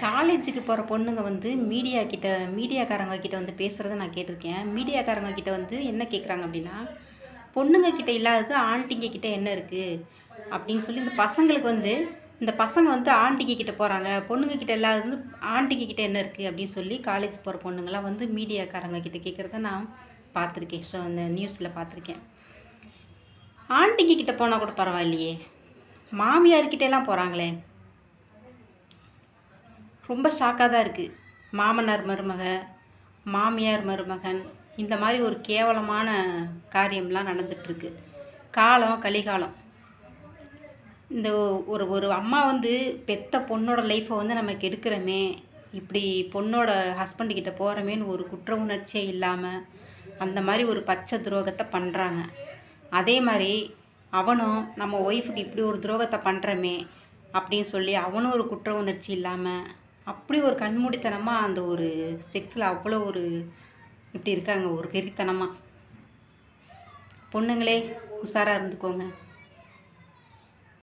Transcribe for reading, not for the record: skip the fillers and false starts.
காலேஜுக்கு போகிற பொண்ணுங்க வந்து மீடியாக்காரங்க கிட்ட வந்து பேசுகிறத நான் கேட்டிருக்கேன். மீடியாக்காரங்க கிட்ட வந்து என்ன கேட்குறாங்க அப்படின்னா, பொண்ணுங்க கிட்ட இல்லாதது ஆன்ட்டிங்க கிட்ட என்ன இருக்குது அப்படின்னு சொல்லி இந்த பசங்க வந்து ஆன்ட்டிங்க கிட்ட போகிறாங்க, பொண்ணுங்க கிட்ட இல்லாதது வந்து ஆன்ட்டிங்க கிட்ட என்ன இருக்குது அப்படின்னு சொல்லி காலேஜ் போகிற பொண்ணுங்களாம் வந்து மீடியாக்காரங்க கிட்ட கேட்குறத நான் பார்த்துருக்கேன். ஸோ அந்த நியூஸில் பார்த்துருக்கேன். ஆன்ட்டிங்க கிட்ட போனால் கூட பரவாயில்லையே, மாமியார்கிட்டலாம் போகிறாங்களே, ரொம்ப ஷாக்காக தான் இருக்குது. மாமனார் மருமக, மாமியார் மருமகன், இந்த மாதிரி ஒரு கேவலமான காரியம்லாம் நடந்துகிட்ருக்கு. காலம் கலிகாலம். இந்த ஒரு ஒரு அம்மா வந்து பெத்த பொண்ணோட லைஃப்பை வந்து நம்ம கெடுக்கிறோமே, இப்படி பொண்ணோட ஹஸ்பண்டுக்கிட்ட போகிறோமேன்னு ஒரு குற்ற உணர்ச்சியே இல்லாமல் அந்த மாதிரி ஒரு பச்சை துரோகத்தை பண்ணுறாங்க. அதே மாதிரி அவனும் நம்ம ஒய்ஃபுக்கு இப்படி ஒரு துரோகத்தை பண்ணுறோமே அப்படின்னு சொல்லி அவனும் ஒரு குற்ற உணர்ச்சி இல்லாமல் அப்படி ஒரு கண்மூடித்தனமாக அந்த ஒரு செக்ஸில் அவ்வளோ ஒரு இப்படி இருக்காங்க, ஒரு வெறித்தனமாக. பொண்ணுங்களே உஷாராக இருந்துக்கோங்க.